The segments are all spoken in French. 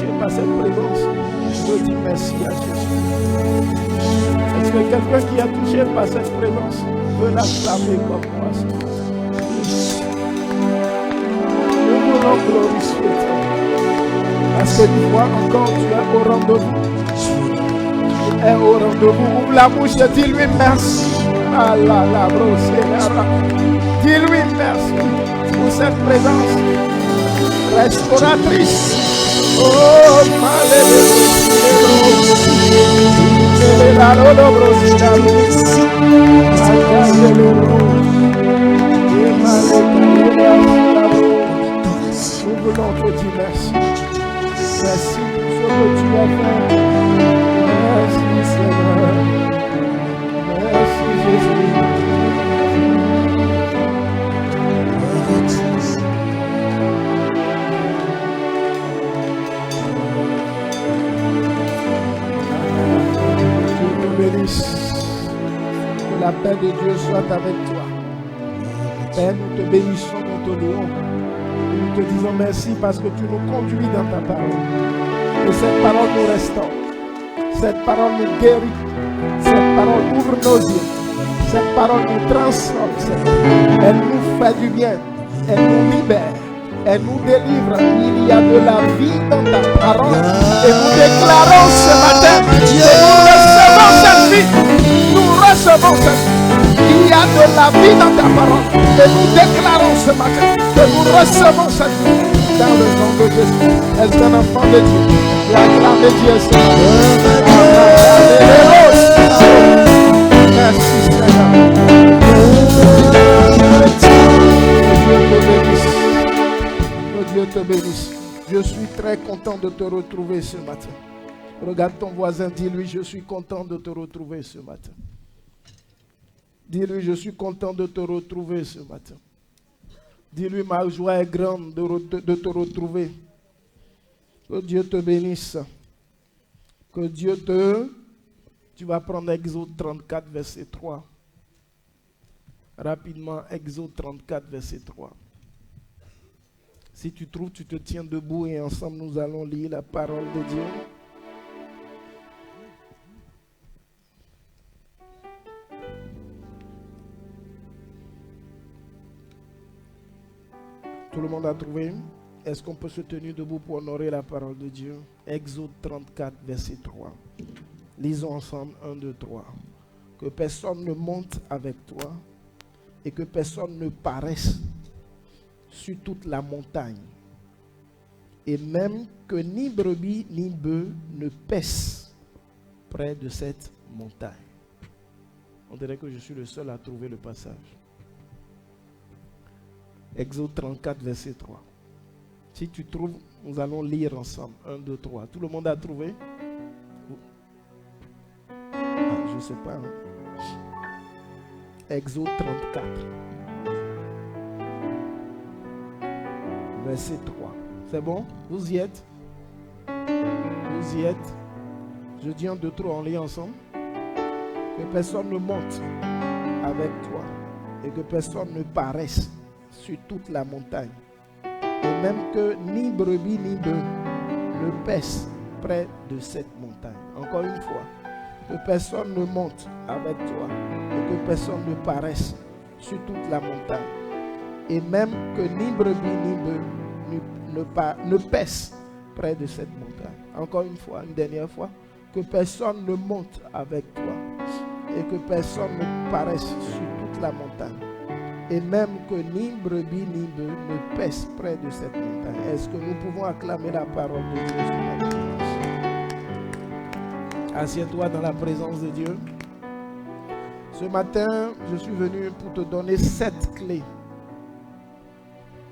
touché par cette présence? Je dis merci à Jésus. Est-ce que quelqu'un qui a touché par cette présence veut l'acclamer comme moi? Nous voulons glorifier toi. Parce que une fois encore, tu es au rendez-vous. Tu es au rendez-vous. Ouvre la bouche et dis-lui merci. Ah là là, dis-lui merci pour cette présence restauratrice. Oh, nous voulons te dire merci. Merci pour ce que tu as fait. Merci Seigneur. Merci Jésus. Bénisse. Que la paix de Dieu soit avec toi. Père, nous te bénissons, nous te louons. Nous te disons merci parce que tu nous conduis dans ta parole. Que cette parole nous restaure. Cette parole nous guérit. Cette parole ouvre nos yeux. Cette parole nous transforme. Elle nous fait du bien. Elle nous libère. Elle nous délivre. Il y a de la vie dans ta parole. Et nous déclarons ce matin que nous recevons cette vie. Nous recevons cette vie. Il y a de la vie dans ta parole. Et nous déclarons ce matin que nous recevons cette vie. Dans le nom de Jésus. Est-ce un enfant de Dieu? Acclamez Dieu ce matin. Merci Seigneur. Dieu te bénisse. Je suis très content de te retrouver ce matin. Regarde ton voisin, dis-lui, je suis content de te retrouver ce matin. Dis-lui, je suis content de te retrouver ce matin. Dis-lui, ma joie est grande de te retrouver. Que Dieu te bénisse. Que Dieu te... Tu vas prendre Exode 34, verset 3. Rapidement, Exode 34, verset 3. Si tu trouves, tu te tiens debout et ensemble nous allons lire la parole de Dieu. Tout le monde a trouvé? Est-ce qu'on peut se tenir debout pour honorer la parole de Dieu? Exode 34, verset 3. Lisons ensemble 1, 2, 3. Que personne ne monte avec toi et que personne ne paraisse sur toute la montagne. Et même que ni brebis ni bœuf ne paissent près de cette montagne. On dirait que je suis le seul à trouver le passage. Exode 34, verset 3. Si tu trouves, nous allons lire ensemble. 1, 2, 3. Tout le monde a trouvé? Je ne sais pas. Hein? Exode 34. Verset 3. C'est bon? Vous y êtes? Vous y êtes? Je dis 1, 2, 3, on lit ensemble. Que personne ne monte avec toi et que personne ne paraisse sur toute la montagne. Et même que ni brebis ni bœuf ne paissent près de cette montagne. Encore une fois. Que personne ne monte avec toi et que personne ne paraisse sur toute la montagne. Et même que ni brebis ni bœuf ne paissent près de cette montagne. Encore une fois, une dernière fois. Que personne ne monte avec toi et que personne ne paraisse sur toute la montagne. Et même que ni brebis ni bœuf ne paissent près de cette montagne. Est-ce que nous pouvons acclamer la parole de Dieu ce matin? Assieds-toi dans la présence de Dieu. Ce matin, je suis venu pour te donner 7 clés.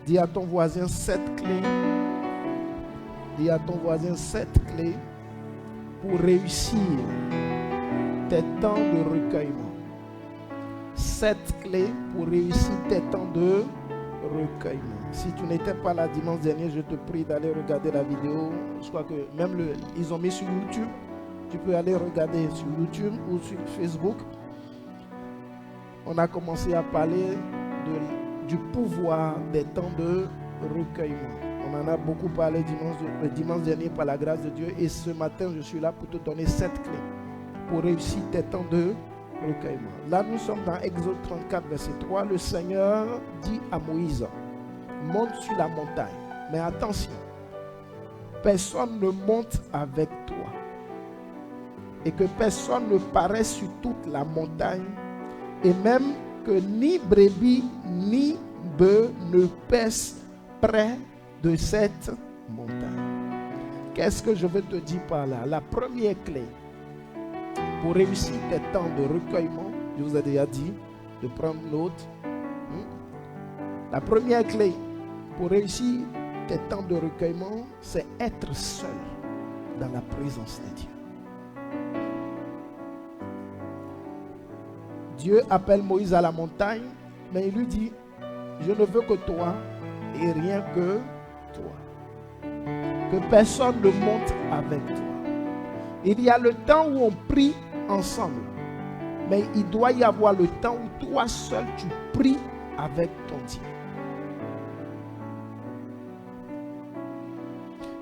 Dis à ton voisin 7 clés. Dis à ton voisin 7 clés pour réussir tes temps de recueillement. 7 clés pour réussir tes temps de recueillement. Si tu n'étais pas là dimanche dernier, je te prie d'aller regarder la vidéo. Je crois que même ils ont mis sur YouTube. Tu peux aller regarder sur YouTube ou sur Facebook. On a commencé à parler du pouvoir des temps de recueillement. On en a beaucoup parlé le dimanche dernier par la grâce de Dieu. Et ce matin, je suis là pour te donner 7 clés pour réussir tes temps de recueillement. Là, nous sommes dans Exode 34, verset 3. Le Seigneur dit à Moïse, monte sur la montagne. Mais attention, personne ne monte avec toi. Et que personne ne paraisse sur toute la montagne. Et même que ni brebis ni bœufs ne paissent près de cette montagne. Qu'est-ce que je veux te dire par là? La première clé pour réussir tes temps de recueillement, je vous ai déjà dit de prendre note. La première clé pour réussir tes temps de recueillement, c'est être seul dans la présence de Dieu. Dieu appelle Moïse à la montagne, mais il lui dit, je ne veux que toi et rien que toi. Que personne ne monte avec toi. Il y a le temps où on prie ensemble, mais il doit y avoir le temps où toi seul tu pries avec ton Dieu.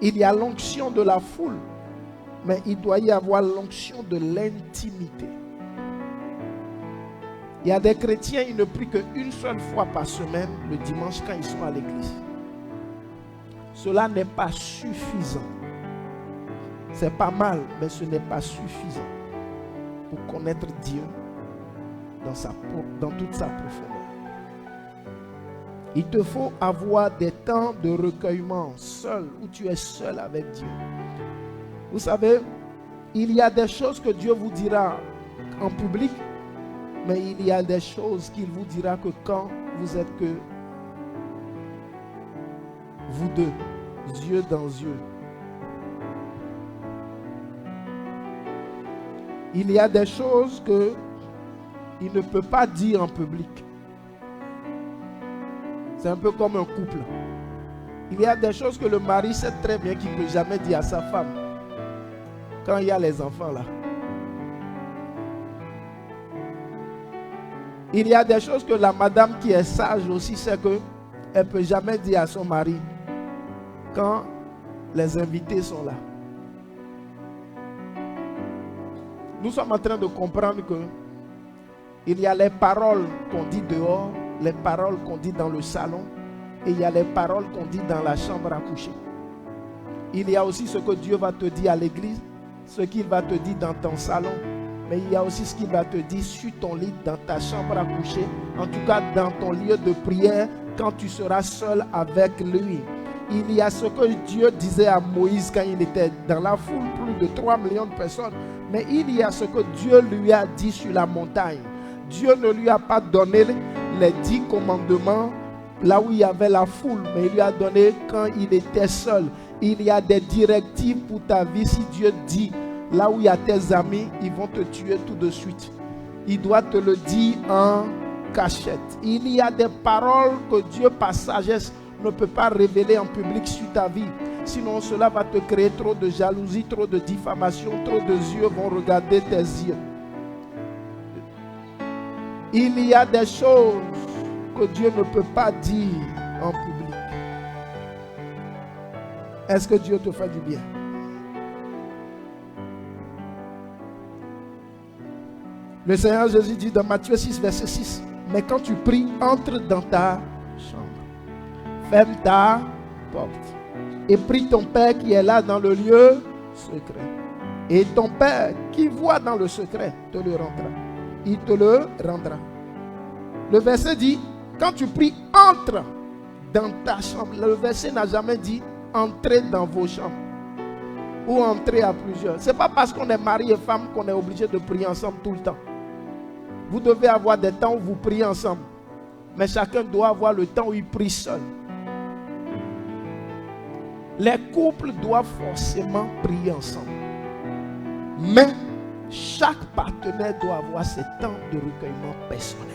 Il y a l'onction de la foule, mais il doit y avoir l'onction de l'intimité. Il y a des chrétiens, ils ne prient qu'une seule fois par semaine, le dimanche quand ils sont à l'église. Cela n'est pas suffisant. C'est pas mal, mais ce n'est pas suffisant pour connaître Dieu dans toute sa profondeur. Il te faut avoir des temps de recueillement seul, où tu es seul avec Dieu. Vous savez, il y a des choses que Dieu vous dira en public, mais il y a des choses qu'il vous dira que quand vous êtes que vous deux, yeux dans yeux. Il y a des choses qu'il ne peut pas dire en public. C'est un peu comme un couple. Il y a des choses que le mari sait très bien qu'il ne peut jamais dire à sa femme. Quand il y a les enfants là. Il y a des choses que la madame qui est sage aussi sait qu'elle ne peut jamais dire à son mari quand les invités sont là. Nous sommes en train de comprendre que il y a les paroles qu'on dit dehors, les paroles qu'on dit dans le salon, et il y a les paroles qu'on dit dans la chambre à coucher. Il y a aussi ce que Dieu va te dire à l'église, ce qu'il va te dire dans ton salon, mais il y a aussi ce qu'il va te dire sur ton lit, dans ta chambre à coucher, en tout cas dans ton lieu de prière, quand tu seras seul avec lui. Il y a ce que Dieu disait à Moïse quand il était dans la foule, plus de 3 millions de personnes. Mais il y a ce que Dieu lui a dit sur la montagne. Dieu ne lui a pas donné les 10 commandements là où il y avait la foule, mais il lui a donné quand il était seul. Il y a des directives pour ta vie. Si Dieu dit, là où il y a tes amis, ils vont te tuer tout de suite. Il doit te le dire en cachette. Il y a des paroles que Dieu, par sagesse, ne peut pas révéler en public sur ta vie. Sinon, cela va te créer trop de jalousie, trop de diffamation, trop de yeux vont regarder tes yeux. Il y a des choses que Dieu ne peut pas dire en public. Est-ce que Dieu te fait du bien? Le Seigneur Jésus dit dans Matthieu 6, verset 6, mais quand tu pries, entre dans ta chambre. Ferme ta porte. Et prie ton Père qui est là dans le lieu secret. Et ton Père qui voit dans le secret te le rendra. Il te le rendra. Le verset dit, quand tu pries, entre dans ta chambre. Le verset n'a jamais dit, entrez dans vos chambres. Ou entrez à plusieurs. Ce n'est pas parce qu'on est mari et femme qu'on est obligé de prier ensemble tout le temps. Vous devez avoir des temps où vous priez ensemble. Mais chacun doit avoir le temps où il prie seul. Les couples doivent forcément prier ensemble. Mais chaque partenaire doit avoir ses temps de recueillement personnel.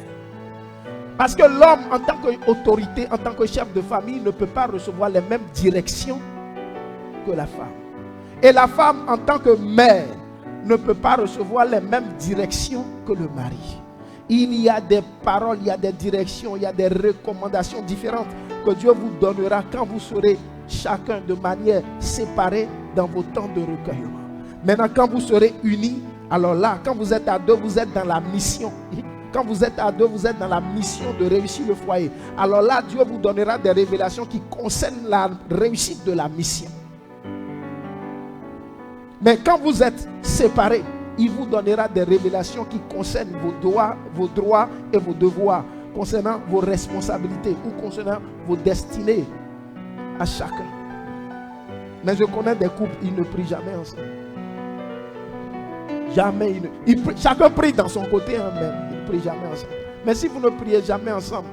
Parce que l'homme, en tant qu'autorité, en tant que chef de famille, ne peut pas recevoir les mêmes directions que la femme. Et la femme, en tant que mère, ne peut pas recevoir les mêmes directions que le mari. Il y a des paroles, il y a des directions, il y a des recommandations différentes que Dieu vous donnera quand vous serez chacun de manière séparée dans vos temps de recueillement. Maintenant, quand vous serez unis, alors là, quand vous êtes à deux, vous êtes dans la mission. Quand vous êtes à deux, vous êtes dans la mission de réussir le foyer. Alors là, Dieu vous donnera des révélations qui concernent la réussite de la mission. Mais quand vous êtes séparés, il vous donnera des révélations qui concernent vos droits et vos devoirs, concernant vos responsabilités ou concernant vos destinées à chacun. Mais je connais des couples, ils ne prient jamais ensemble. Jamais. Chacun prie dans son côté, hein, mais ils ne prient jamais ensemble. Mais si vous ne priez jamais ensemble,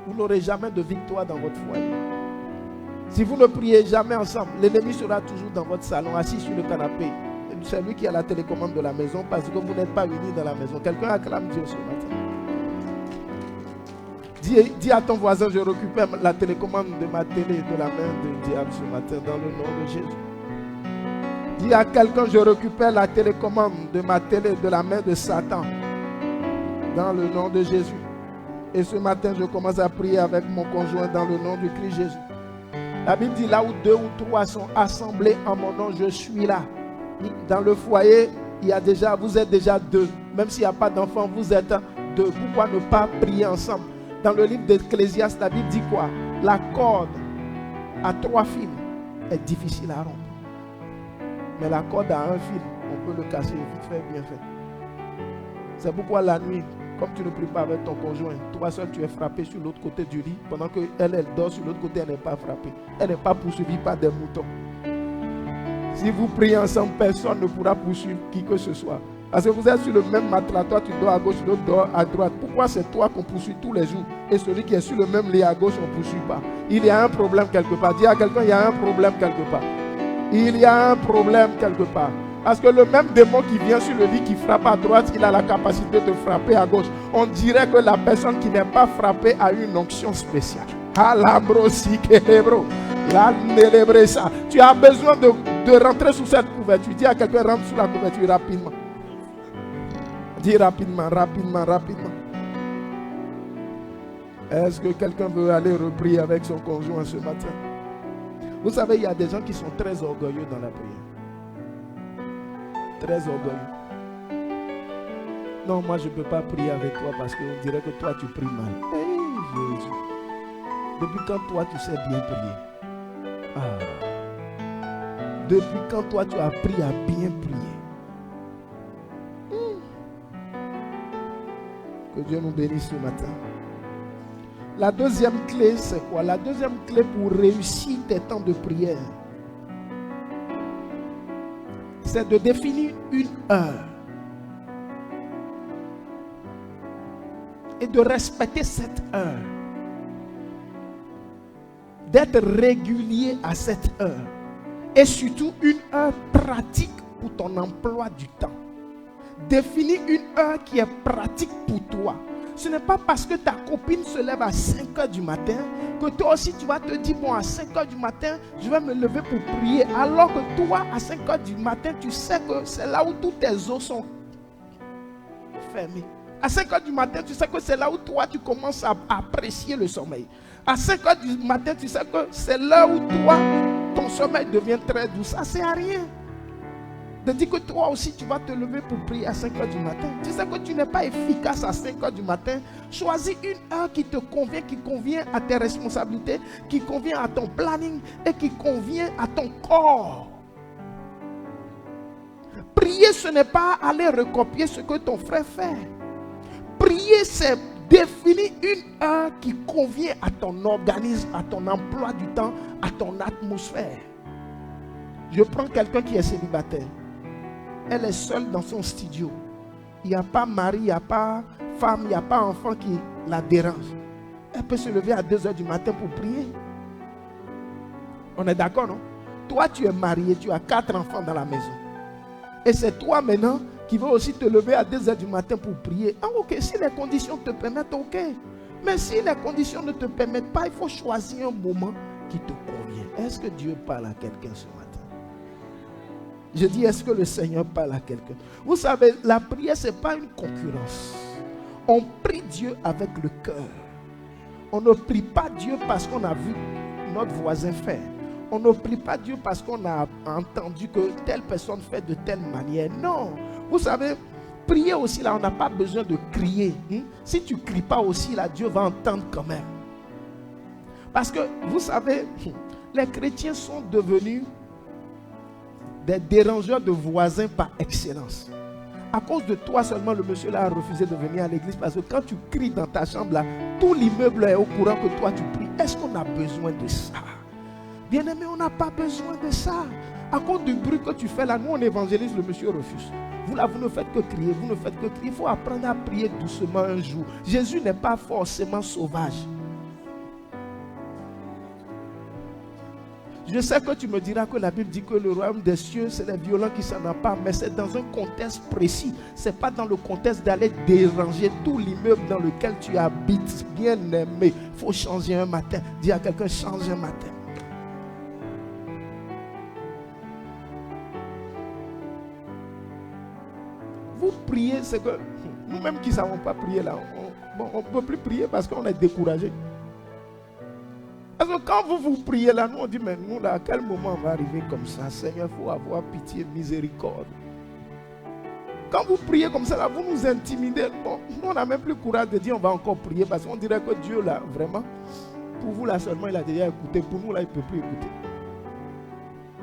vous n'aurez jamais de victoire dans votre foyer. Si vous ne priez jamais ensemble, l'ennemi sera toujours dans votre salon, assis sur le canapé. C'est lui qui a la télécommande de la maison parce que vous n'êtes pas unis dans la maison. Quelqu'un acclame Dieu ce matin. Dis à ton voisin, je récupère la télécommande de ma télé de la main du diable ce matin dans le nom de Jésus. Dis à quelqu'un, je récupère la télécommande de ma télé de la main de Satan dans le nom de Jésus. Et ce matin, je commence à prier avec mon conjoint dans le nom du Christ Jésus. La Bible dit, là où 2 ou 3 sont assemblés en mon nom, je suis là. Dans le foyer, vous êtes déjà 2. Même s'il n'y a pas d'enfants, vous êtes 2. Pourquoi ne pas prier ensemble? Dans le livre d'Ecclésiaste, la Bible dit quoi? La corde à 3 fils est difficile à rompre. Mais la corde à 1 fil, on peut le casser vite fait, bien fait. C'est pourquoi la nuit, comme tu ne pries pas avec ton conjoint, toi seul tu es frappé sur l'autre côté du lit, pendant qu'elle dort sur l'autre côté, elle n'est pas frappée. Elle n'est pas poursuivie par des moutons. Si vous priez ensemble, personne ne pourra poursuivre qui que ce soit. Parce que vous êtes sur le même matelas, toi tu dors à gauche, l'autre dort à droite. Pourquoi c'est toi qu'on poursuit tous les jours et celui qui est sur le même lit à gauche, on ne poursuit pas? Il y a un problème quelque part. Dis à quelqu'un, il y a un problème quelque part. Il y a un problème quelque part. Parce que le même démon qui vient sur le lit, qui frappe à droite, il a la capacité de frapper à gauche. On dirait que la personne qui n'est pas frappée a une onction spéciale. Tu as besoin de rentrer sous cette couverture. Dis à quelqu'un, rentre sous la couverture rapidement. Dis rapidement, rapidement, rapidement. Est-ce que quelqu'un veut aller reprier avec son conjoint ce matin? Vous savez, il y a des gens qui sont très orgueilleux dans la prière. Très orgueilleux. Non, moi je ne peux pas prier avec toi parce qu'on dirait que toi tu pries mal. Hey, Jésus. Depuis quand toi tu sais bien prier? Depuis quand toi tu as appris à bien prier? Que Dieu nous bénisse ce matin. La deuxième clé, c'est quoi? La deuxième clé pour réussir tes temps de prière, c'est de définir une heure et de respecter cette heure. D'être régulier à cette heure. Et surtout une heure pratique pour ton emploi du temps. Définis une heure qui est pratique pour toi. Ce n'est pas parce que ta copine se lève à 5 heures du matin que toi aussi tu vas te dire, bon, à 5 heures du matin, je vais me lever pour prier. Alors que toi, à 5 heures du matin, tu sais que c'est là où tous tes os sont fermés. À 5 heures du matin, tu sais que c'est là où toi, tu commences à apprécier le sommeil. À 5 heures du matin, tu sais que c'est là où toi, ton sommeil devient très doux. Ça ne sert à rien de dire que toi aussi tu vas te lever pour prier à 5 heures du matin. Tu sais que tu n'es pas efficace à 5 heures du matin. Choisis une heure qui te convient, qui convient à tes responsabilités, qui convient à ton planning et qui convient à ton corps. Prier, ce n'est pas aller recopier ce que ton frère fait. Prier, c'est définir une heure qui convient à ton organisme, à ton emploi du temps, à ton atmosphère. Je prends quelqu'un qui est célibataire. Elle est seule dans son studio. Il n'y a pas mari, il n'y a pas femme, il n'y a pas enfant qui la dérange. Elle peut se lever à 2 heures du matin pour prier. On est d'accord, non? Toi, tu es marié, tu as 4 enfants dans la maison. Et c'est toi maintenant qui veux aussi te lever à 2 heures du matin pour prier. Ah, ok, si les conditions te permettent, ok. Mais si les conditions ne te permettent pas, il faut choisir un moment qui te convient. Est-ce que Dieu parle à quelqu'un ce matin? Je dis, est-ce que le Seigneur parle à quelqu'un? Vous savez, la prière, ce n'est pas une concurrence. On prie Dieu avec le cœur. On ne prie pas Dieu parce qu'on a vu notre voisin faire. On ne prie pas Dieu parce qu'on a entendu que telle personne fait de telle manière. Non. Vous savez, prier aussi là, on n'a pas besoin de crier. Si tu ne cries pas aussi là, Dieu va entendre quand même. Parce que vous savez, les chrétiens sont devenus des dérangeurs de voisins par excellence. À cause de toi seulement, le monsieur là a refusé de venir à l'église parce que quand tu cries dans ta chambre là, tout l'immeuble est au courant que toi tu pries. Est-ce qu'on a besoin de ça? Bien-aimé, on n'a pas besoin de ça. À cause du bruit que tu fais là, nous on évangélise, le monsieur refuse. Vous là, vous ne faites que crier, vous ne faites que crier. Il faut apprendre à prier doucement un jour. Jésus n'est pas forcément sauvage. Je sais que tu me diras que la Bible dit que le royaume des cieux, c'est les violents qui s'en emparent, mais c'est dans un contexte précis. Ce n'est pas dans le contexte d'aller déranger tout l'immeuble dans lequel tu habites. Bien aimé, il faut changer un matin. Dis à quelqu'un, change un matin. Vous priez, c'est que nous-mêmes qui ne savons pas prier là, on ne peut plus prier parce qu'on est découragé. Parce que quand vous priez là, nous on dit, mais nous là, à quel moment on va arriver comme ça? Seigneur, il faut avoir pitié, miséricorde. Quand vous priez comme ça là, vous nous intimidez. Bon, nous on n'a même plus courage de dire on va encore prier parce qu'on dirait que Dieu là, vraiment, pour vous là seulement il a déjà écouté, pour nous là il ne peut plus écouter.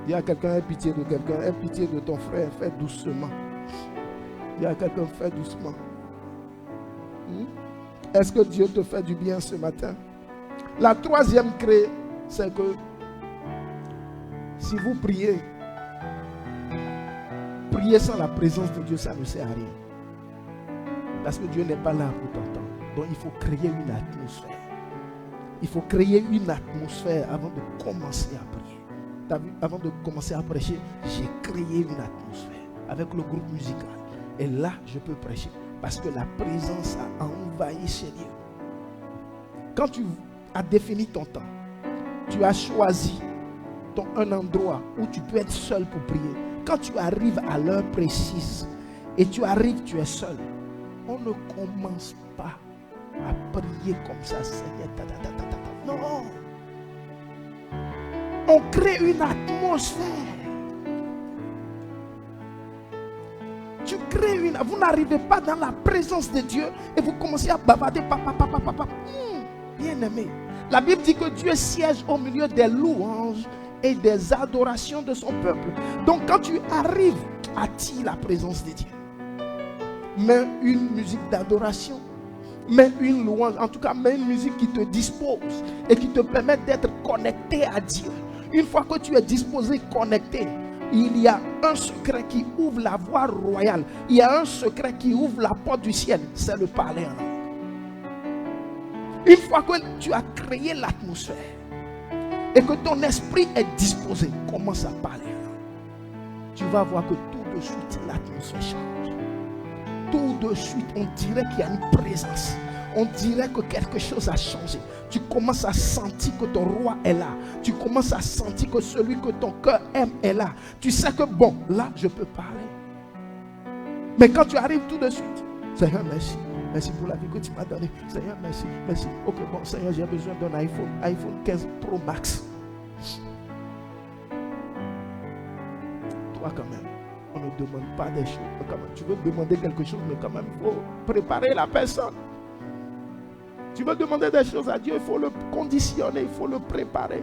Dis à quelqu'un, aie pitié de quelqu'un, aie pitié de ton frère, fais doucement. Dis à quelqu'un, fais doucement. Est-ce que Dieu te fait du bien ce matin? La troisième clé, c'est que si vous priez, prier sans la présence de Dieu, ça ne sert à rien. Parce que Dieu n'est pas là pour t'entendre. Donc il faut créer une atmosphère. Il faut créer une atmosphère avant de commencer à prier. Tu as vu, avant de commencer à prêcher, j'ai créé une atmosphère avec le groupe musical. Et là, je peux prêcher. Parce que la présence a envahi ces lieux. Quand tu as défini ton temps, tu as choisi un endroit où tu peux être seul pour prier. Quand tu arrives à l'heure précise et tu arrives, tu es seul, on ne commence pas à prier comme ça, Seigneur. Non. On crée une atmosphère. Tu crées une... Vous n'arrivez pas dans la présence de Dieu et vous commencez à bavarder. Bien aimé. La Bible dit que Dieu siège au milieu des louanges et des adorations de son peuple. Donc quand tu arrives, attire la présence de Dieu. Mets une musique d'adoration. Mets une louange. En tout cas, mets une musique qui te dispose et qui te permet d'être connecté à Dieu. Une fois que tu es disposé, connecté, il y a un secret qui ouvre la voie royale. Il y a un secret qui ouvre la porte du ciel. C'est le parler en langue. Une fois que tu as créé l'atmosphère et que ton esprit est disposé, commence à parler en langue. Tu vas voir que tout de suite l'atmosphère change. Tout de suite on dirait qu'il y a une présence. On dirait que quelque chose a changé. Tu commences à sentir que ton roi est là. Tu commences à sentir que celui que ton cœur aime est là. Tu sais que bon, là, je peux parler. Mais quand tu arrives tout de suite, Seigneur, merci. Merci pour la vie que tu m'as donnée. Seigneur, merci. Merci. Ok, bon, Seigneur, j'ai besoin d'un iPhone 15 Pro Max. Toi, quand même, on ne demande pas des choses. Quand même, tu veux demander quelque chose, mais quand même, il faut préparer la personne. Tu veux demander des choses à Dieu, il faut le conditionner, il faut le préparer.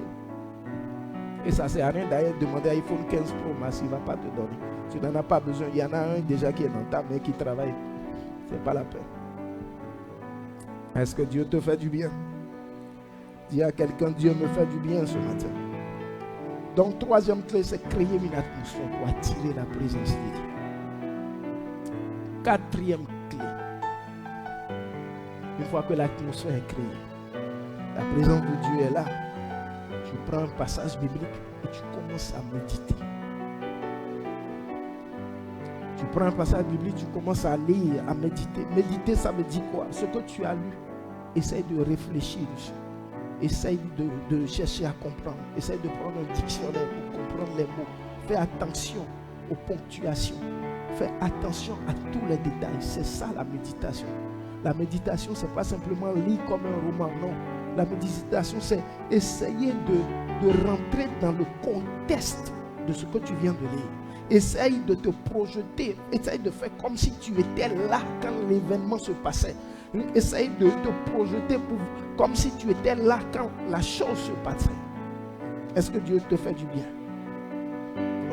Et ça ne sert à rien d'ailleurs de demander iPhone 15 Pro Max, il ne va pas te donner. Tu n'en as pas besoin. Il y en a un déjà qui est dans ta main, qui travaille. Ce n'est pas la peine. Est-ce que Dieu te fait du bien? Dis à quelqu'un, Dieu me fait du bien ce matin. Donc, troisième clé, c'est créer une atmosphère pour attirer la présence de Dieu. Quatrième clé. Une fois que l'atmosphère est créée, la présence de Dieu est là. Tu prends un passage biblique et tu commences à méditer. Tu prends un passage biblique, tu commences à lire, à méditer. Méditer, ça veut dire quoi? Ce que tu as lu, essaye de réfléchir dessus. Essaye de chercher à comprendre. Essaye de prendre un dictionnaire pour comprendre les mots. Fais attention aux ponctuations. Fais attention à tous les détails. C'est ça la méditation. La méditation, ce n'est pas simplement lire comme un roman, non. La méditation, c'est essayer de rentrer dans le contexte de ce que tu viens de lire. Essaye de te projeter. Essaye de faire comme si tu étais là quand l'événement se passait. Essaye de te projeter comme si tu étais là quand la chose se passait. Est-ce que Dieu te fait du bien?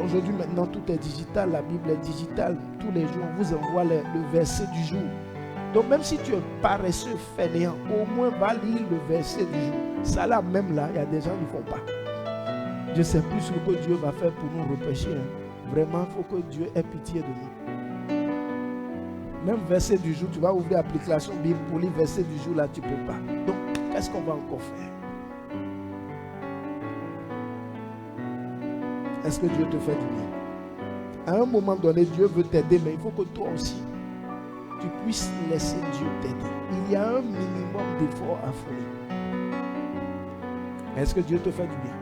Aujourd'hui, maintenant, tout est digital. La Bible est digitale. Tous les jours, on vous envoie le verset du jour. Donc, même si tu es paresseux, fainéant, au moins va lire le verset du jour. Ça là, même là, il y a des gens qui ne font pas. Je ne sais plus ce que Dieu va faire pour nous repêcher. Vraiment, il faut que Dieu ait pitié de nous. Même verset du jour, tu vas ouvrir l'application Bible pour lire verset du jour, là, tu ne peux pas. Donc, qu'est-ce qu'on va encore faire? Est-ce que Dieu te fait du bien? À un moment donné, Dieu veut t'aider, mais il faut que toi aussi, tu puisses laisser Dieu t'aider. Il y a un minimum d'efforts à fournir. Est-ce que Dieu te fait du bien?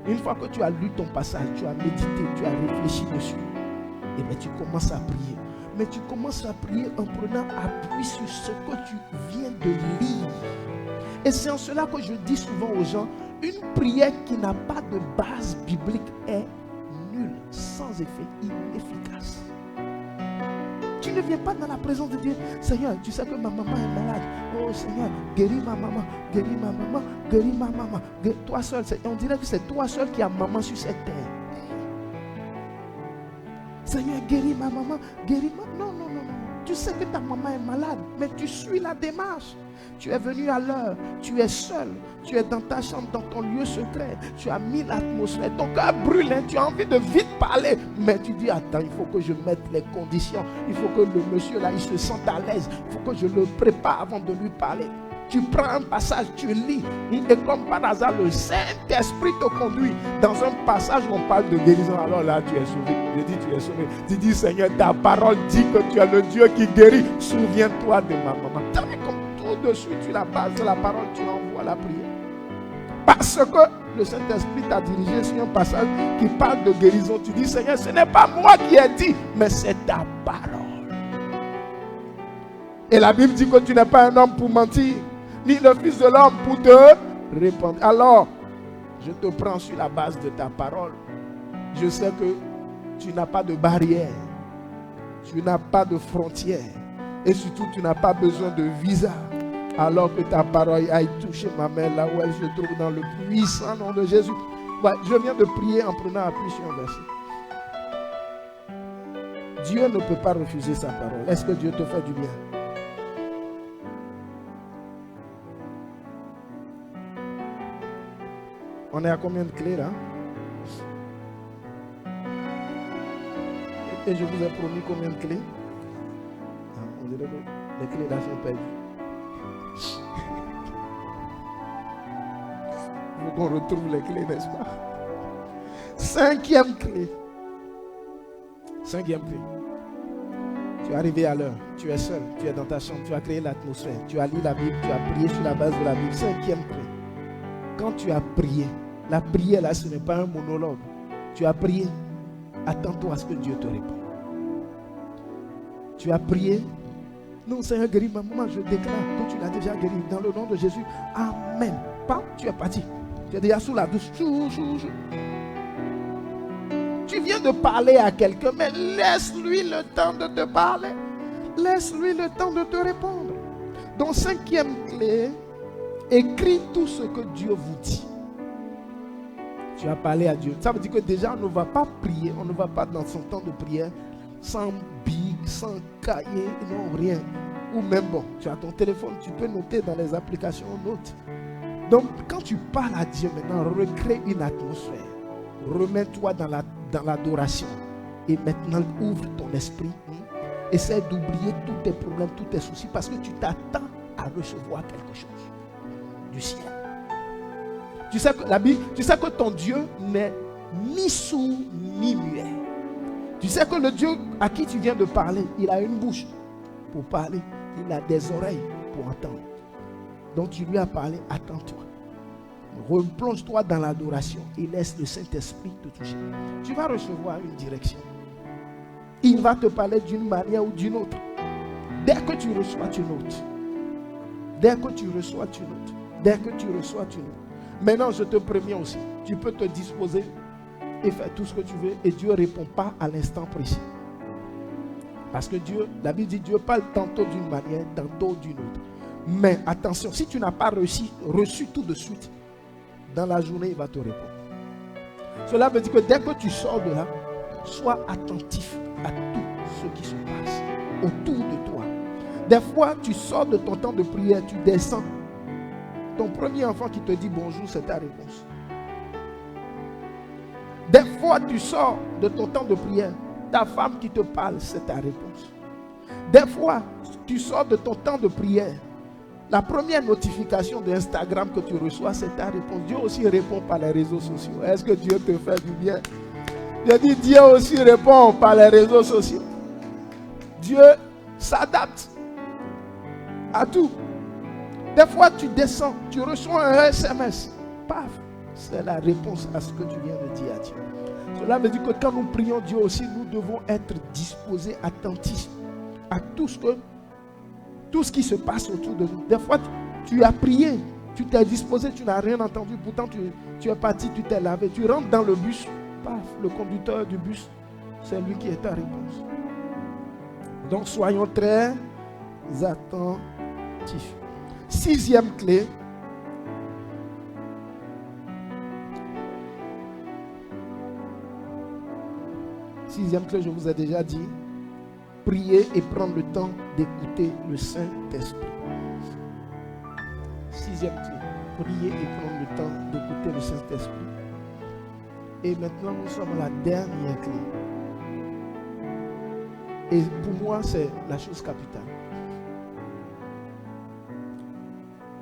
Une fois que tu as lu ton passage, tu as médité, tu as réfléchi dessus, et bien tu commences à prier. Mais tu commences à prier en prenant appui sur ce que tu viens de lire. Et c'est en cela que je dis souvent aux gens, une prière qui n'a pas de base biblique est nulle, sans effet, inefficace. Tu ne viens pas dans la présence de Dieu. Seigneur, tu sais que ma maman est malade. Oh Seigneur, guéris ma maman, guéris ma maman, guéris ma maman. Toi seul, on dirait que c'est toi seul qui as maman sur cette terre. Seigneur, guéris ma maman, guéris ma... Non. Tu sais que ta maman est malade, mais tu suis la démarche. Tu es venu à l'heure, tu es seul, tu es dans ta chambre, dans ton lieu secret. Tu as mis l'atmosphère, ton cœur brûle, tu as envie de vite parler. Mais tu dis, attends, il faut que je mette les conditions. Il faut que le monsieur là, il se sente à l'aise. Il faut que je le prépare avant de lui parler. Tu prends un passage, tu lis. Et comme par hasard, le Saint-Esprit te conduit dans un passage où on parle de guérison. Alors là, tu es sauvé. Je dis, tu es sauvé. Tu dis, Seigneur, ta parole dit que tu es le Dieu qui guérit. Souviens-toi de ma maman. Comme tout de suite, tu la bases de la parole, tu envoies la prière. Parce que le Saint-Esprit t'a dirigé sur un passage qui parle de guérison. Tu dis, Seigneur, ce n'est pas moi qui ai dit, mais c'est ta parole. Et la Bible dit que tu n'es pas un homme pour mentir, ni le fils de l'homme pour te répondre. Alors, je te prends sur la base de ta parole. Je sais que tu n'as pas de barrière. Tu n'as pas de frontière. Et surtout, tu n'as pas besoin de visa. Alors que ta parole aille toucher ma main là où elle se trouve dans le puissant nom de Jésus. Ouais, je viens de prier en prenant appui sur un verset. Dieu ne peut pas refuser sa parole. Est-ce que Dieu te fait du bien? On est à combien de clés là? Et je vous ai promis combien de clés? On dirait que les clés là sont perdues. Il faut qu'on retrouve les clés, n'est-ce pas? Cinquième clé. Cinquième clé. Tu es arrivé à l'heure, tu es seul, tu es dans ta chambre, tu as créé l'atmosphère, tu as lu la Bible, tu as prié sur la base de la Bible. Cinquième clé. Quand tu as prié, la prière là, ce n'est pas un monologue. Tu as prié, attends-toi à ce que Dieu te réponde. Tu as prié, non Seigneur, guéris ma maman, je déclare que tu l'as déjà guéri dans le nom de Jésus. Amen. Pas, tu es parti. Tu es déjà sous la douche. Tu viens de parler à quelqu'un, mais laisse-lui le temps de te parler. Laisse-lui le temps de te répondre. Donc, cinquième clé, écris tout ce que Dieu vous dit. Tu as parlé à Dieu. Ça veut dire que déjà, on ne va pas prier, on ne va pas dans son temps de prière sans bic, sans cahier, non, rien. Ou même, bon, tu as ton téléphone, tu peux noter dans les applications notes. Donc, quand tu parles à Dieu maintenant, recrée une atmosphère. Remets-toi dans l'adoration. Et maintenant, ouvre ton esprit. Essaie d'oublier tous tes problèmes, tous tes soucis, parce que tu t'attends à recevoir quelque chose du ciel. Tu sais que la Bible, tu sais que ton Dieu n'est ni sourd ni muet. Tu sais que le Dieu à qui tu viens de parler, il a une bouche pour parler, il a des oreilles pour entendre. Donc tu lui as parlé, attends-toi. Replonge-toi dans l'adoration et laisse le Saint-Esprit te toucher. Tu vas recevoir une direction. Il va te parler d'une manière ou d'une autre. Dès que tu reçois, tu notes. Dès que tu reçois, tu notes. Dès que tu reçois, tu notes. Maintenant, je te préviens aussi. Tu peux te disposer et faire tout ce que tu veux et Dieu ne répond pas à l'instant précis. Parce que Dieu, la Bible dit, Dieu parle tantôt d'une manière, tantôt d'une autre. Mais attention, si tu n'as pas reçu tout de suite, dans la journée, il va te répondre. Cela veut dire que dès que tu sors de là, sois attentif à tout ce qui se passe autour de toi. Des fois, tu sors de ton temps de prière, tu descends. Ton premier enfant qui te dit bonjour, c'est ta réponse. Des fois, tu sors de ton temps de prière, ta femme qui te parle, c'est ta réponse. Des fois, tu sors de ton temps de prière, la première notification d'Instagram que tu reçois, c'est ta réponse. Dieu aussi répond par les réseaux sociaux. Est-ce que Dieu te fait du bien? Je dis, Dieu aussi répond par les réseaux sociaux. Dieu s'adapte à tout. Des fois, tu descends, tu reçois un SMS. Paf, c'est la réponse à ce que tu viens de dire à Dieu. Cela veut dire que quand nous prions Dieu aussi, nous devons être disposés, attentifs à tout ce qui se passe autour de nous. Des fois, tu as prié, tu t'es disposé, tu n'as rien entendu. Pourtant, tu es parti, tu t'es lavé. Tu rentres dans le bus, paf, le conducteur du bus, c'est lui qui est ta réponse. Donc, soyons très attentifs. Sixième clé. Sixième clé, je vous ai déjà dit. Prier et prendre le temps d'écouter le Saint-Esprit. Sixième clé. Prier et prendre le temps d'écouter le Saint-Esprit. Et maintenant, nous sommes à la dernière clé. Et pour moi, c'est la chose capitale.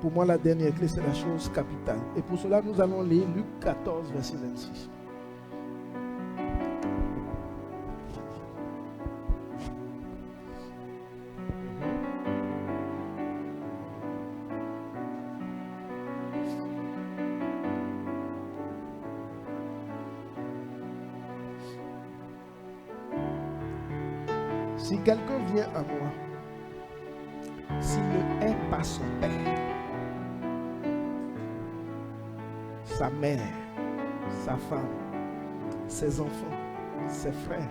Pour moi, la dernière clé, c'est la chose capitale. Et pour cela, nous allons lire Luc 14, verset 26. Si quelqu'un vient à moi, s'il ne hait pas son père, sa mère, sa femme, ses enfants, ses frères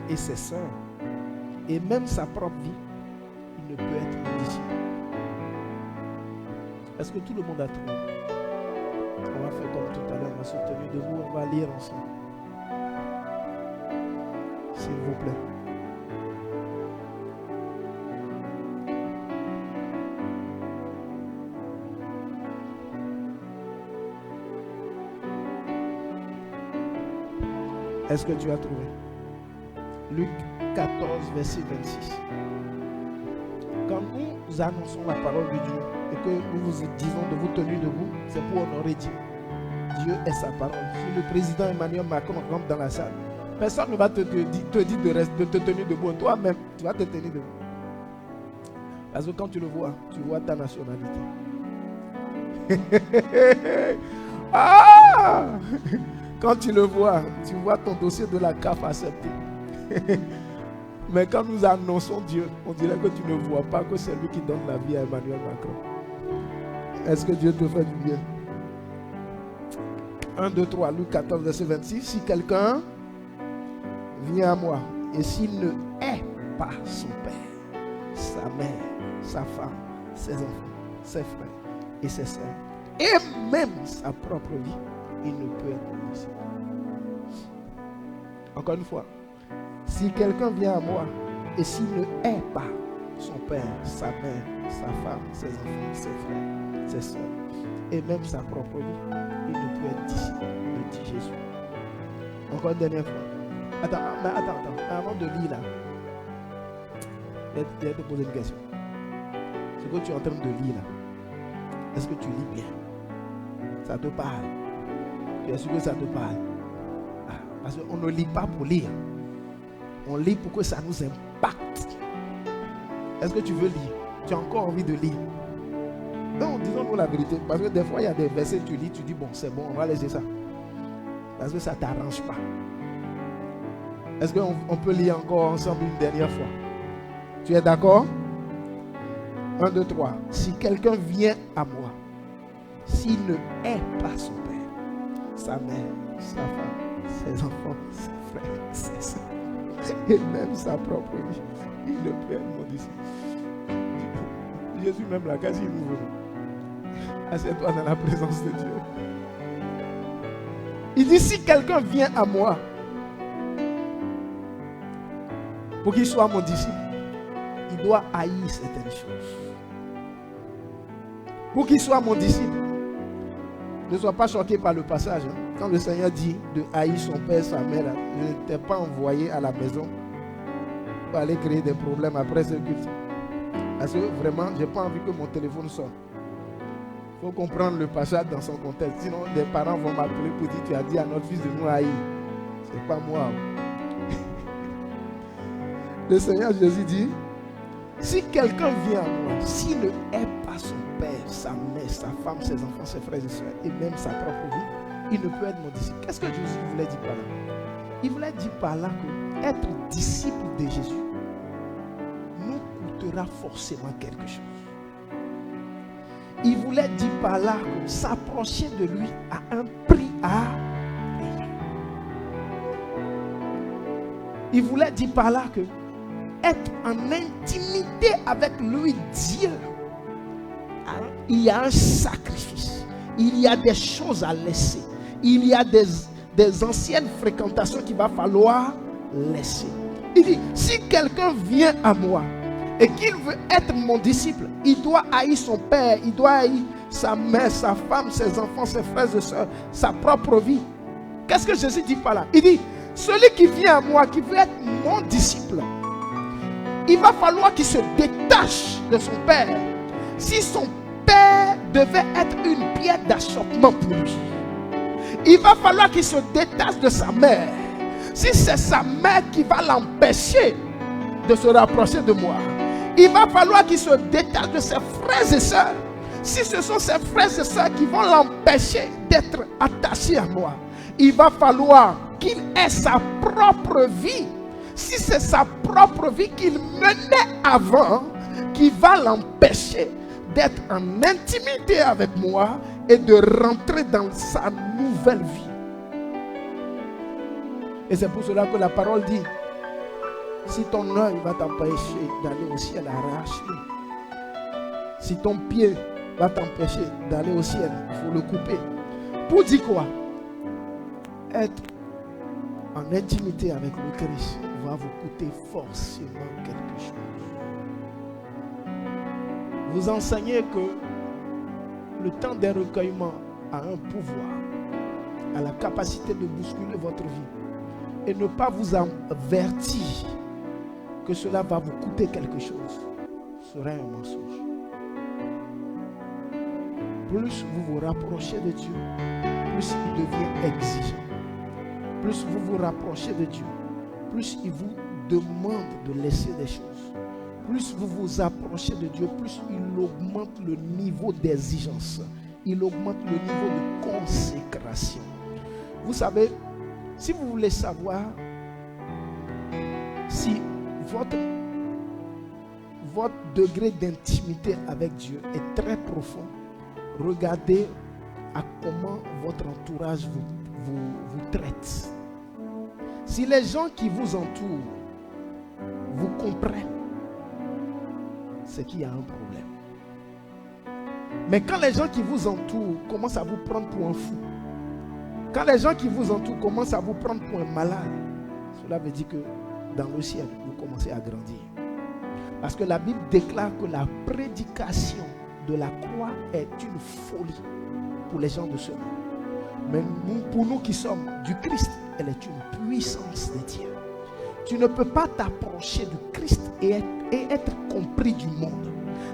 et ses sœurs, et même sa propre vie, il ne peut être mon disciple. Est-ce que tout le monde a trouvé? On va faire comme tout à l'heure, on va se tenir debout, on va lire ensemble. S'il vous plaît. Est-ce que tu as trouvé? Luc 14, verset 26. Quand nous annonçons la parole de Dieu et que nous vous disons de vous tenir debout, c'est pour honorer Dieu. Dieu est sa parole. Si le président Emmanuel Macron rentre dans la salle, personne ne va te dire de te tenir debout. Toi-même, tu vas te tenir debout. Parce que quand tu le vois, tu vois ta nationalité. Ah! Quand tu le vois, tu vois ton dossier de la CAF accepté. Mais quand nous annonçons Dieu, on dirait que tu ne vois pas que c'est lui qui donne la vie à Emmanuel Macron. Est-ce que Dieu te fait du bien? 1, 2, 3, Luc 14, verset 26. Si quelqu'un vient à moi et s'il ne hait pas son père, sa mère, sa femme, ses enfants, ses frères et ses sœurs, et même sa propre vie, il ne peut être mon disciple. Encore une fois, si quelqu'un vient à moi et s'il ne hait pas son père, sa mère, sa femme, ses enfants, ses frères, ses sœurs, et même sa propre vie, il ne peut être disciple de dit Jésus. Encore une dernière fois. Attends, avant de lire là, je vais te poser une question. Ce que tu es en train de lire là, est-ce que tu lis bien? Ça te parle? Tu es sûr que ça te parle? Parce qu'on ne lit pas pour lire. On lit pour que ça nous impacte. Est-ce que tu veux lire? Tu as encore envie de lire? Non, disons-nous la vérité. Parce que des fois, il y a des versets que tu lis, tu dis, bon, c'est bon, on va laisser ça. Parce que ça ne t'arrange pas. Est-ce qu'on peut lire encore ensemble une dernière fois? Tu es d'accord? 1, 2, 3. Si quelqu'un vient à moi, s'il ne hait pas son père, sa mère, sa femme, ses enfants, ses frères, ses sœurs, et même sa propre vie, il ne peut être mon disciple. Jésus même là, quasi nouveau. Assieds-toi dans la présence de Dieu. Il dit, si quelqu'un vient à moi, pour qu'il soit mon disciple, il doit haïr certaines choses. Pour qu'il soit mon disciple, ne sois pas choqué par le passage. Quand le Seigneur dit de haïr son père, sa mère, je ne t'ai pas envoyé à la maison pour aller créer des problèmes après ce culte. Parce que vraiment, je n'ai pas envie que mon téléphone sonne. Il faut comprendre le passage dans son contexte. Sinon, les parents vont m'appeler pour dire, tu as dit à notre fils de nous haïr. Ce n'est pas moi. Le Seigneur Jésus dit, si quelqu'un vient à moi, s'il ne hait pas son père, sa mère, sa femme, ses enfants, ses frères et sœurs, et même sa propre vie, il ne peut être mon disciple. Qu'est-ce que Jésus voulait dire par là? Il voulait dire par là que être disciple de Jésus nous coûtera forcément quelque chose. Il voulait dire par là que s'approcher de lui a un prix à payer. Il voulait dire par là que être en intimité avec lui, Dieu, il y a un sacrifice, il y a des choses à laisser, il y a des anciennes fréquentations qu'il va falloir laisser. Il dit, si quelqu'un vient à moi et qu'il veut être mon disciple, il doit haïr son père, il doit haïr sa mère, sa femme, ses enfants, ses frères et sœurs, sa propre vie. Qu'est-ce que Jésus dit par là? Il dit, celui qui vient à moi, qui veut être mon disciple, il va falloir qu'il se détache de son père. Si son père devait être une pierre d'achoppement pour lui, il va falloir qu'il se détache de sa mère. Si c'est sa mère qui va l'empêcher de se rapprocher de moi, il va falloir qu'il se détache de ses frères et sœurs. Si ce sont ses frères et sœurs qui vont l'empêcher d'être attaché à moi, il va falloir qu'il ait sa propre vie. Si c'est sa propre vie qu'il menait avant, qui va l'empêcher d'être en intimité avec moi et de rentrer dans sa nouvelle vie. Et c'est pour cela que la parole dit, si ton œil va t'empêcher d'aller au ciel, arrache-le. Si ton pied va t'empêcher d'aller au ciel, il faut le couper. Pour dire quoi? Être en intimité avec le Christ va vous coûter forcément quelque chose. Vous enseignez que le temps des recueillements a un pouvoir, a la capacité de bousculer votre vie. Et ne pas vous avertir que cela va vous coûter quelque chose serait un mensonge. Plus vous vous rapprochez de Dieu, plus il devient exigeant. Plus vous vous rapprochez de Dieu, plus il vous demande de laisser des choses. Plus vous vous approchez de Dieu, plus il augmente le niveau d'exigence. Il augmente le niveau de consécration. Vous savez, si vous voulez savoir si votre degré d'intimité avec Dieu est très profond, regardez à comment votre entourage vous traite. Si les gens qui vous entourent vous comprennent, c'est qu'il y a un problème. Mais quand les gens qui vous entourent commencent à vous prendre pour un fou, quand les gens qui vous entourent commencent à vous prendre pour un malade, cela veut dire que dans le ciel, vous commencez à grandir. Parce que la Bible déclare que la prédication de la croix est une folie pour les gens de ce monde. Mais pour nous qui sommes du Christ, elle est une puissance de Dieu. Tu ne peux pas t'approcher du Christ et être compris du monde.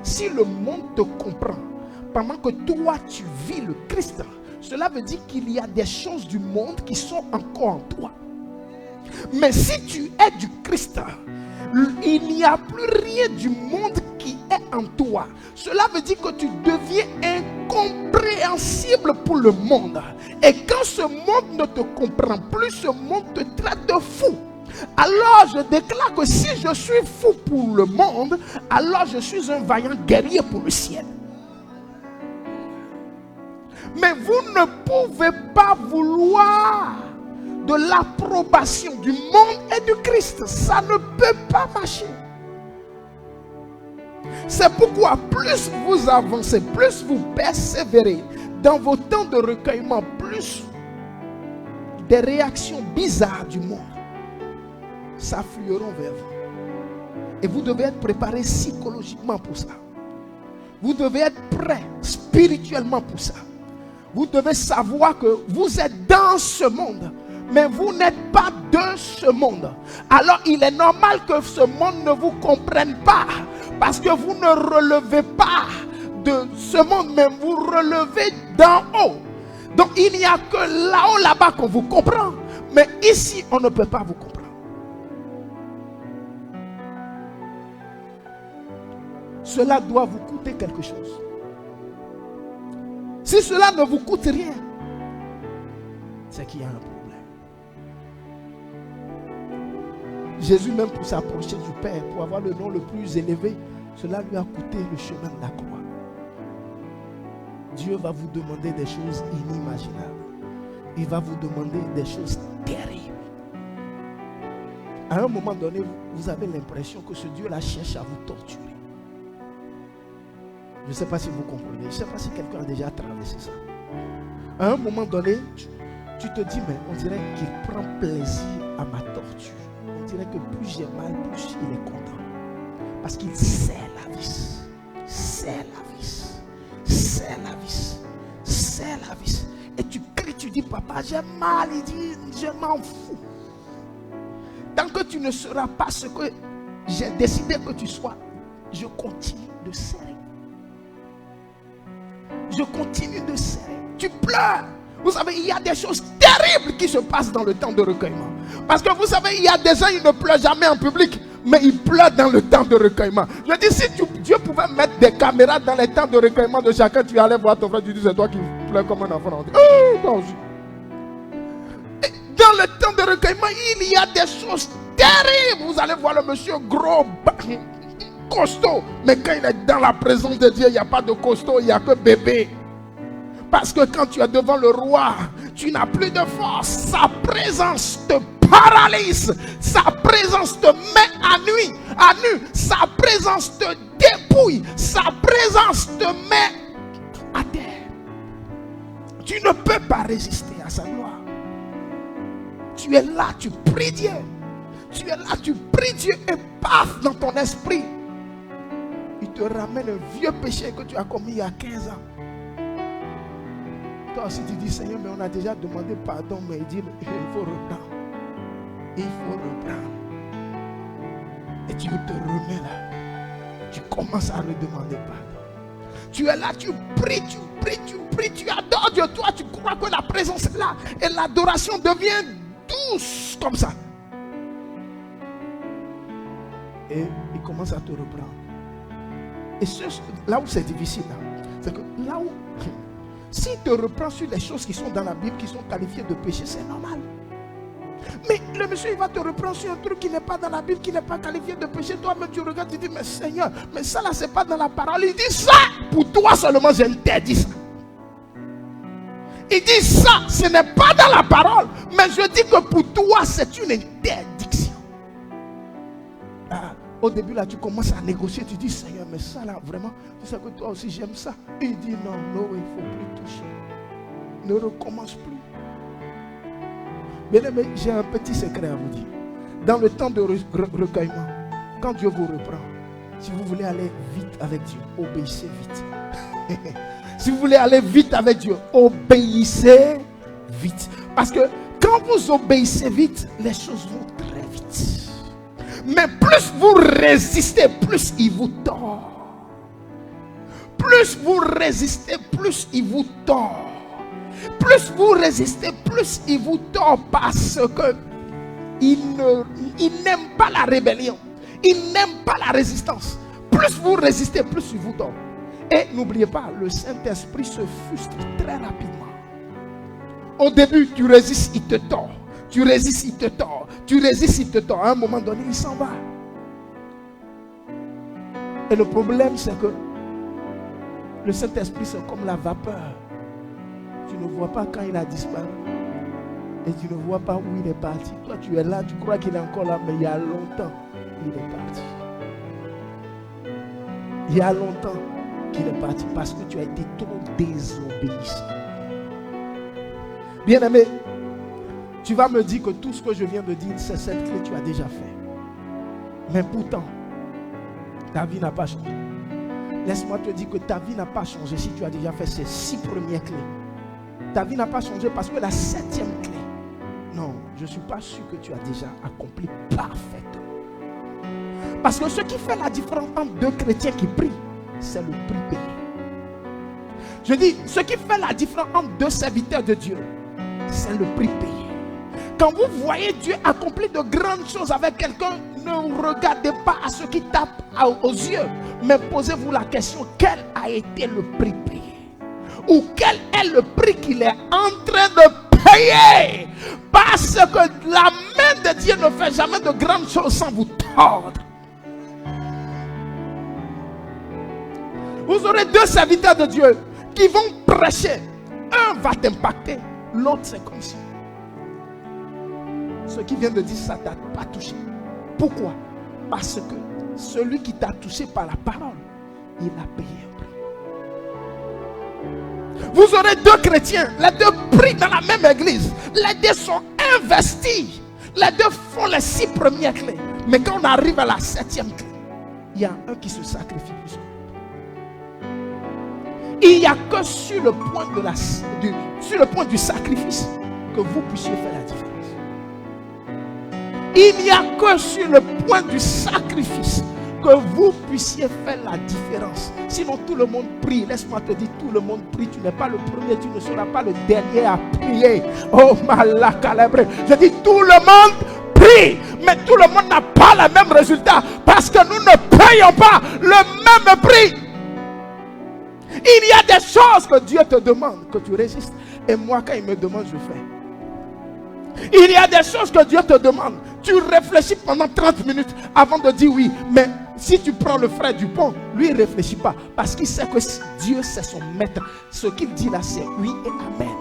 Si le monde te comprend, pendant que toi tu vis le Christ, cela veut dire qu'il y a des choses du monde qui sont encore en toi. Mais si tu es du Christ, il n'y a plus rien du monde qui est en toi. Cela veut dire que tu deviens incompréhensible pour le monde. Et quand ce monde ne te comprend plus, ce monde te traite de fou. Alors je déclare que si je suis fou pour le monde, alors je suis un vaillant guerrier pour le ciel. Mais vous ne pouvez pas vouloir de l'approbation du monde et du Christ. Ça ne peut pas marcher. C'est pourquoi plus vous avancez, plus vous persévérez dans vos temps de recueillement, plus des réactions bizarres du monde s'afflueront vers vous. Et vous devez être préparé psychologiquement pour ça. Vous devez être prêt spirituellement pour ça. Vous devez savoir que vous êtes dans ce monde, mais vous n'êtes pas de ce monde. Alors il est normal que ce monde ne vous comprenne pas, parce que vous ne relevez pas de ce monde, mais vous relevez d'en haut. Donc il n'y a que là-haut, là-bas qu'on vous comprend. Mais ici, on ne peut pas vous comprendre. Cela doit vous coûter quelque chose. Si cela ne vous coûte rien, c'est qu'il y a un problème. Jésus, même pour s'approcher du Père, pour avoir le nom le plus élevé, cela lui a coûté le chemin de la croix. Dieu va vous demander des choses inimaginables. Il va vous demander des choses terribles. À un moment donné, vous avez l'impression que ce Dieu-là cherche à vous torturer. Je ne sais pas si vous comprenez. Je ne sais pas si quelqu'un a déjà traversé ça. À un moment donné, tu te dis, mais on dirait qu'il prend plaisir à ma torture. On dirait que plus j'ai mal, plus il est content. Parce qu'il sait la vis. C'est la vis. C'est la vis. C'est la vis. Et tu cries, tu dis, papa, j'ai mal. Il dit, je m'en fous. Tant que tu ne seras pas ce que j'ai décidé que tu sois, je continue de serrer. Je continue de serrer. Tu pleures. Vous savez, il y a des choses terribles qui se passent dans le temps de recueillement. Parce que vous savez, il y a des gens, ils ne pleurent jamais en public, mais ils pleurent dans le temps de recueillement. Je dis, si Dieu pouvait mettre des caméras dans les temps de recueillement de chacun, tu allais voir ton frère, tu dis, c'est toi qui pleures comme un enfant. Toi aussi. Et dans le temps de recueillement, il y a des choses terribles. Vous allez voir le monsieur gros, costaud. Mais quand il est dans la présence de Dieu, il n'y a pas de costaud, il n'y a que bébé. Parce que quand tu es devant le roi, tu n'as plus de force. Sa présence te paralyse. Sa présence te met à nu. Sa présence te dépouille. Sa présence te met à terre. Tu ne peux pas résister à sa gloire. Tu es là, tu pries Dieu. Tu es là, tu pries Dieu et paf, dans ton esprit, il te ramène un vieux péché que tu as commis il y a 15 ans. Toi aussi tu dis, Seigneur, mais on a déjà demandé pardon, mais il dit, il faut reprendre. Il faut reprendre. Et tu te remets là. Tu commences à redemander pardon. Tu es là, tu pries, tu adores Dieu. Toi, tu crois que la présence est là. Et l'adoration devient douce comme ça. Et il commence à te reprendre. Et là où c'est difficile, c'est que là où, s'il te reprend sur les choses qui sont dans la Bible, qui sont qualifiées de péché, c'est normal. Mais le monsieur, il va te reprendre sur un truc qui n'est pas dans la Bible, qui n'est pas qualifié de péché. Toi-même, tu regardes, tu dis, mais Seigneur, mais ça là, c'est pas dans la parole. Il dit ça, pour toi seulement, j'interdis ça. Il dit ça, ce n'est pas dans la parole. Mais je dis que pour toi, c'est une interdiction. Au début là, tu commences à négocier, tu dis, Seigneur, mais ça là, vraiment, tu sais que toi aussi j'aime ça. Et il dit, non, il ne faut plus toucher. Ne recommence plus. Bien aimé, j'ai un petit secret à vous dire. Dans le temps de recueillement, quand Dieu vous reprend, si vous voulez aller vite avec Dieu, obéissez vite. Si vous voulez aller vite avec Dieu, obéissez vite. Parce que quand vous obéissez vite, les choses vont très vite. Mais plus vous résistez, plus il vous tord. Plus vous résistez, plus il vous tord. Plus vous résistez, plus il vous tord, parce que il n'aime pas la rébellion. Il n'aime pas la résistance. Plus vous résistez, plus il vous tord. Et n'oubliez pas, le Saint-Esprit se frustre très rapidement. Au début, tu résistes, il te tord. Tu résistes, il te tord. Tu résistes, il te tord. À un moment donné, il s'en va. Et le problème, c'est que le Saint-Esprit, c'est comme la vapeur. Tu ne vois pas quand il a disparu. Et tu ne vois pas où il est parti. Toi, tu es là, tu crois qu'il est encore là, mais il y a longtemps, il est parti. Il y a longtemps qu'il est parti parce que tu as été trop désobéissant. Bien-aimé, tu vas me dire que tout ce que je viens de dire, c'est cette clé que tu as déjà fait. Mais pourtant, ta vie n'a pas changé. Laisse-moi te dire que ta vie n'a pas changé si tu as déjà fait ces 6 premières clés. Ta vie n'a pas changé parce que la 7e clé, non, je ne suis pas sûr que tu as déjà accompli parfaitement. Parce que ce qui fait la différence entre 2 chrétiens qui prient, c'est le prix payé. Je dis, ce qui fait la différence entre 2 serviteurs de Dieu, c'est le prix payé. Quand vous voyez Dieu accomplir de grandes choses avec quelqu'un, ne regardez pas à ce qui tape aux yeux, mais posez-vous la question, quel a été le prix payé? Ou quel est le prix qu'il est en train de payer? Parce que la main de Dieu ne fait jamais de grandes choses sans vous tordre. Vous aurez 2 serviteurs de Dieu qui vont prêcher. Un va t'impacter, l'autre c'est comme ça. Ce qui vient de dire, ça ne t'a pas touché. Pourquoi? Parce que celui qui t'a touché par la parole, il a payé un prix. Vous aurez 2 chrétiens, les 2 prient dans la même église. Les 2 sont investis. Les 2 font les 6 premières clés. Mais quand on arrive à la 7e clé, il y a un qui se sacrifie plus que l'autre. Il n'y a que sur le point du sacrifice que vous puissiez faire la différence. Il n'y a que sur le point du sacrifice que vous puissiez faire la différence. Sinon tout le monde prie. Laisse-moi te dire, tout le monde prie. Tu n'es pas le premier, tu ne seras pas le dernier à prier. Oh malacalabre. Je dis tout le monde prie. Mais tout le monde n'a pas le même résultat. Parce que nous ne payons pas le même prix. Il y a des choses que Dieu te demande que tu résistes. Et moi quand il me demande, je fais. Il y a des choses que Dieu te demande. Tu réfléchis pendant 30 minutes avant de dire oui. Mais si tu prends le frère Dupont, lui il ne réfléchit pas. Parce qu'il sait que Dieu c'est son maître. Ce qu'il dit là c'est oui et amen.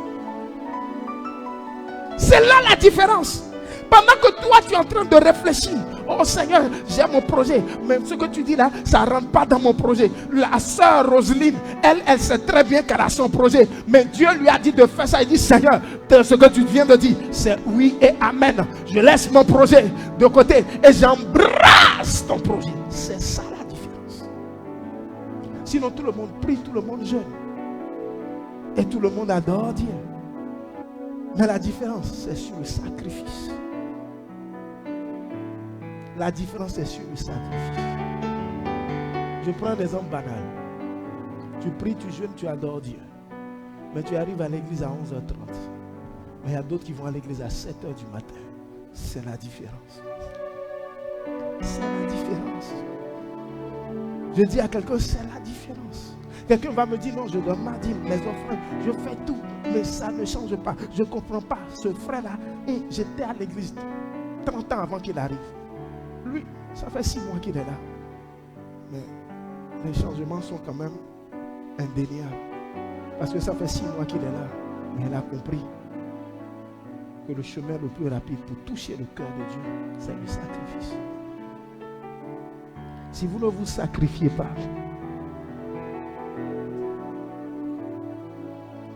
C'est là la différence. Pendant que toi tu es en train de réfléchir, oh Seigneur, j'ai mon projet, mais ce que tu dis là, ça ne rentre pas dans mon projet. La sœur Roselyne, elle sait très bien qu'elle a son projet, mais Dieu lui a dit de faire ça. Il dit, Seigneur, ce que tu viens de dire, c'est oui et amen. Je laisse mon projet de côté et j'embrasse ton projet. C'est ça la différence. Sinon tout le monde prie, tout le monde jeûne et tout le monde adore Dieu. Mais la différence, c'est sur le sacrifice. La différence est sur le sacrifice. Je prends un exemple banal. Tu pries, tu jeûnes, tu adores Dieu. Mais tu arrives à l'église à 11h30. Mais il y a d'autres qui vont à l'église à 7h du matin. C'est la différence. C'est la différence. Je dis à quelqu'un, c'est la différence. Quelqu'un va me dire, non, je donne ma dîme, mes offrandes, je fais tout. Mais ça ne change pas. Je ne comprends pas. Ce frère-là, j'étais à l'église 30 ans avant qu'il arrive. Lui, ça fait 6 mois qu'il est là. Mais les changements sont quand même indéniables. Parce que ça fait 6 mois qu'il est là. Mais il a compris que le chemin le plus rapide pour toucher le cœur de Dieu, c'est le sacrifice. Si vous ne vous sacrifiez pas,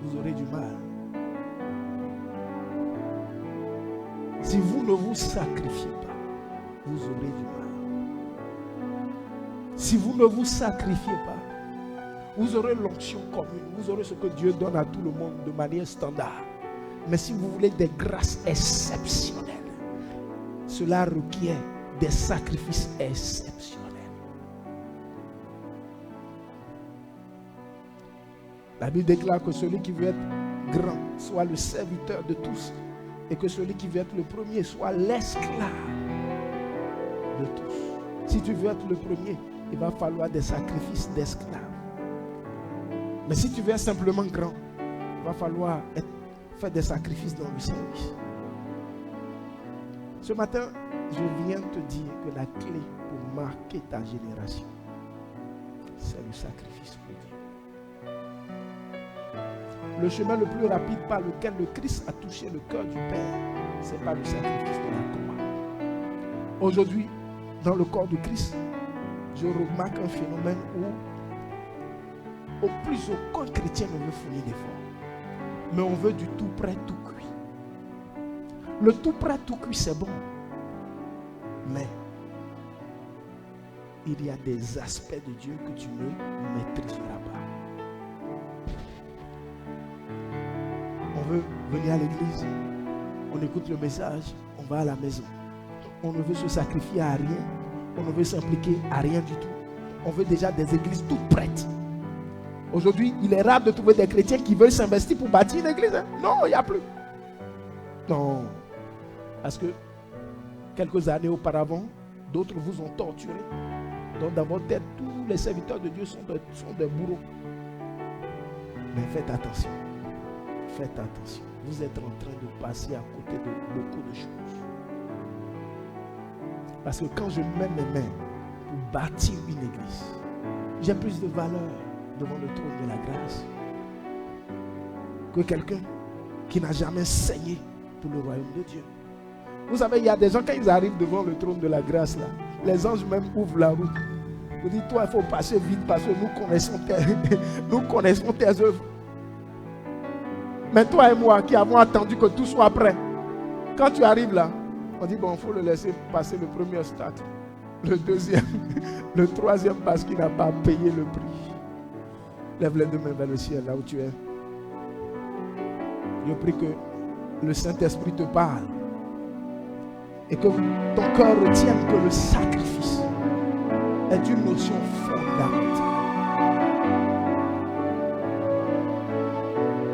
vous aurez du mal. Si vous ne vous sacrifiez pas, vous aurez du mal. Si vous ne vous sacrifiez pas, vous aurez l'onction commune. Vous aurez ce que Dieu donne à tout le monde de manière standard. Mais si vous voulez des grâces exceptionnelles, cela requiert des sacrifices exceptionnels. La Bible déclare que celui qui veut être grand soit le serviteur de tous et que celui qui veut être le premier soit l'esclave de tous. Si tu veux être le premier, il va falloir des sacrifices d'esclaves. Mais si tu veux être simplement grand, il va falloir faire des sacrifices dans le service. Ce matin, je viens te dire que la clé pour marquer ta génération, c'est le sacrifice pour Dieu. Le chemin le plus rapide par lequel le Christ a touché le cœur du Père, c'est pas le sacrifice de la croix. Aujourd'hui, dans le corps de Christ, je remarque un phénomène où au plus aucun chrétien ne veut fournir d'efforts. Mais on veut du tout prêt, tout cuit. Le tout prêt, tout cuit, c'est bon. Mais il y a des aspects de Dieu que tu ne maîtriseras pas. On veut venir à l'église, on écoute le message, on va à la maison. On ne veut se sacrifier à rien, on ne veut s'impliquer à rien du tout. On veut déjà des églises toutes prêtes. Aujourd'hui, il est rare de trouver des chrétiens qui veulent s'investir pour bâtir une église. Hein? Non, il n'y a plus. Non. Parce que quelques années auparavant, d'autres vous ont torturé. Donc dans votre tête, tous les serviteurs de Dieu sont des bourreaux. Mais faites attention. Faites attention. Vous êtes en train de passer à côté de beaucoup de choses. Parce que quand je mets mes mains pour bâtir une église, j'ai plus de valeur devant le trône de la grâce que quelqu'un qui n'a jamais saigné pour le royaume de Dieu. Vous savez, il y a des gens, quand ils arrivent devant le trône de la grâce, là, les anges même ouvrent la route. Vous dites, toi, il faut passer vite parce que nous connaissons tes œuvres. Mais toi et moi qui avons attendu que tout soit prêt, quand tu arrives là, on dit, bon, il faut le laisser passer le premier obstacle, le deuxième, le troisième parce qu'il n'a pas payé le prix. Lève les deux mains vers le ciel, là où tu es. Je prie que le Saint-Esprit te parle et que ton cœur retienne que le sacrifice est une notion fondamentale.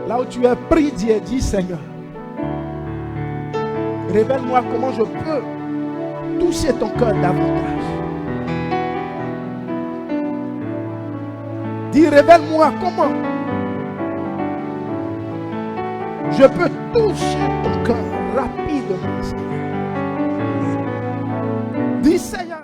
Là où tu es, prie, dis Seigneur, révèle-moi comment je peux toucher ton cœur davantage. Dis, révèle-moi comment je peux toucher ton cœur rapidement. Dis, Seigneur,